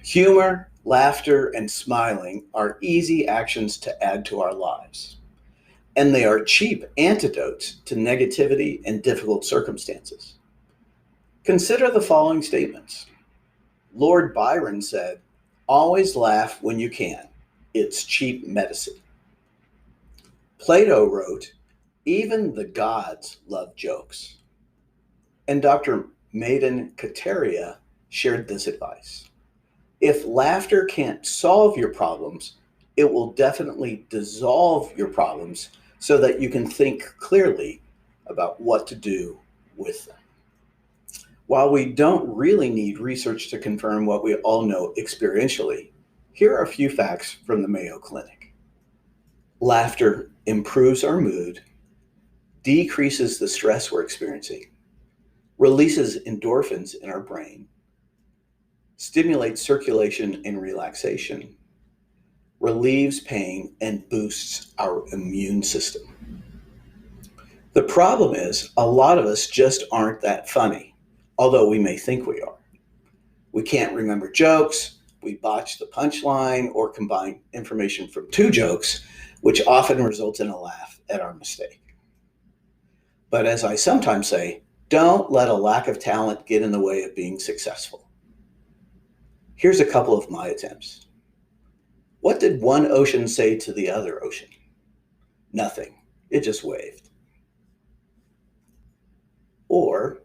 Humor, laughter, and smiling are easy actions to add to our lives, and they are cheap antidotes to negativity and difficult circumstances. Consider the following statements. Lord Byron said, "Always laugh when you can. It's cheap medicine." Plato wrote, "Even the gods love jokes." And Dr. Maiden Kateria shared this advice. If laughter can't solve your problems, it will definitely dissolve your problems so that you can think clearly about what to do with them. While we don't really need research to confirm what we all know experientially, here are a few facts from the Mayo Clinic. Laughter improves our mood, decreases the stress we're experiencing, releases endorphins in our brain, stimulates circulation and relaxation, relieves pain, and boosts our immune system. The problem is, a lot of us just aren't that funny, although we may think we are. We can't remember jokes, we botch the punchline, or combine information from two jokes, which often results in a laugh at our mistake. But as I sometimes say, don't let a lack of talent get in the way of being successful. Here's a couple of my attempts. What did one ocean say to the other ocean? Nothing. It just waved. Or,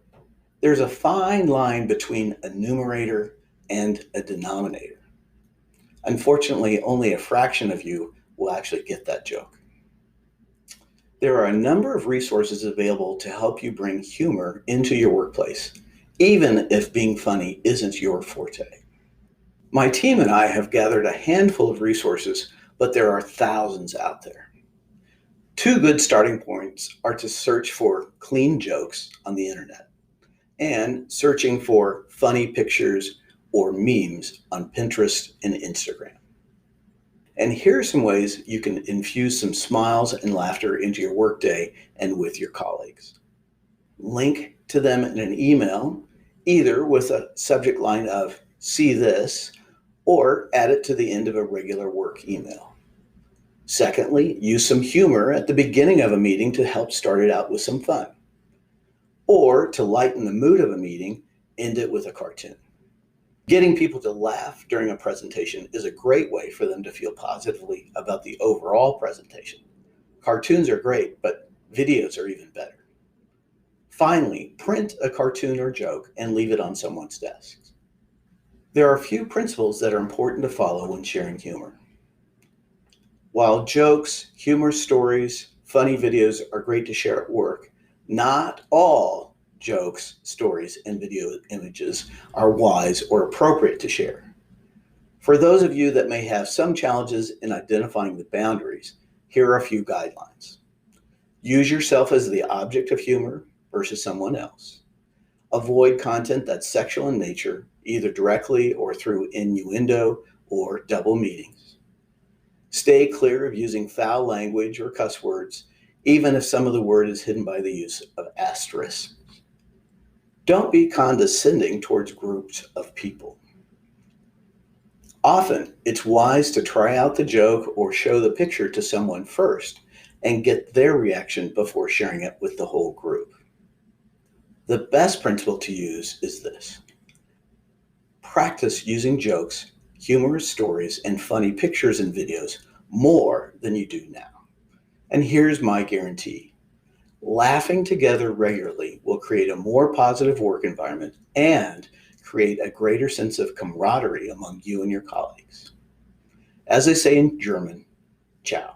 there's a fine line between a numerator and a denominator. Unfortunately, only a fraction of you will actually get that joke. There are a number of resources available to help you bring humor into your workplace, even if being funny isn't your forte. My team and I have gathered a handful of resources, but there are thousands out there. Two good starting points are to search for clean jokes on the internet and searching for funny pictures or memes on Pinterest and Instagram. And here are some ways you can infuse some smiles and laughter into your workday and with your colleagues. Link to them in an email, either with a subject line of "see this," or add it to the end of a regular work email. Secondly, use some humor at the beginning of a meeting to help start it out with some fun. Or to lighten the mood of a meeting, end it with a cartoon. Getting people to laugh during a presentation is a great way for them to feel positively about the overall presentation. Cartoons are great, but videos are even better. Finally, print a cartoon or joke and leave it on someone's desk. There are a few principles that are important to follow when sharing humor. While jokes, humor stories, funny videos are great to share at work, not all jokes, stories, and video images are wise or appropriate to share. For those of you that may have some challenges in identifying the boundaries, here are a few guidelines. Use yourself as the object of humor versus someone else. Avoid content that's sexual in nature, either directly or through innuendo or double meanings. Stay clear of using foul language or cuss words, even if some of the word is hidden by the use of asterisks. Don't be condescending towards groups of people. Often, it's wise to try out the joke or show the picture to someone first and get their reaction before sharing it with the whole group. The best principle to use is this. Practice using jokes, humorous stories, and funny pictures and videos more than you do now. And here's my guarantee. Laughing together regularly will create a more positive work environment and create a greater sense of camaraderie among you and your colleagues. As they say in German, ciao.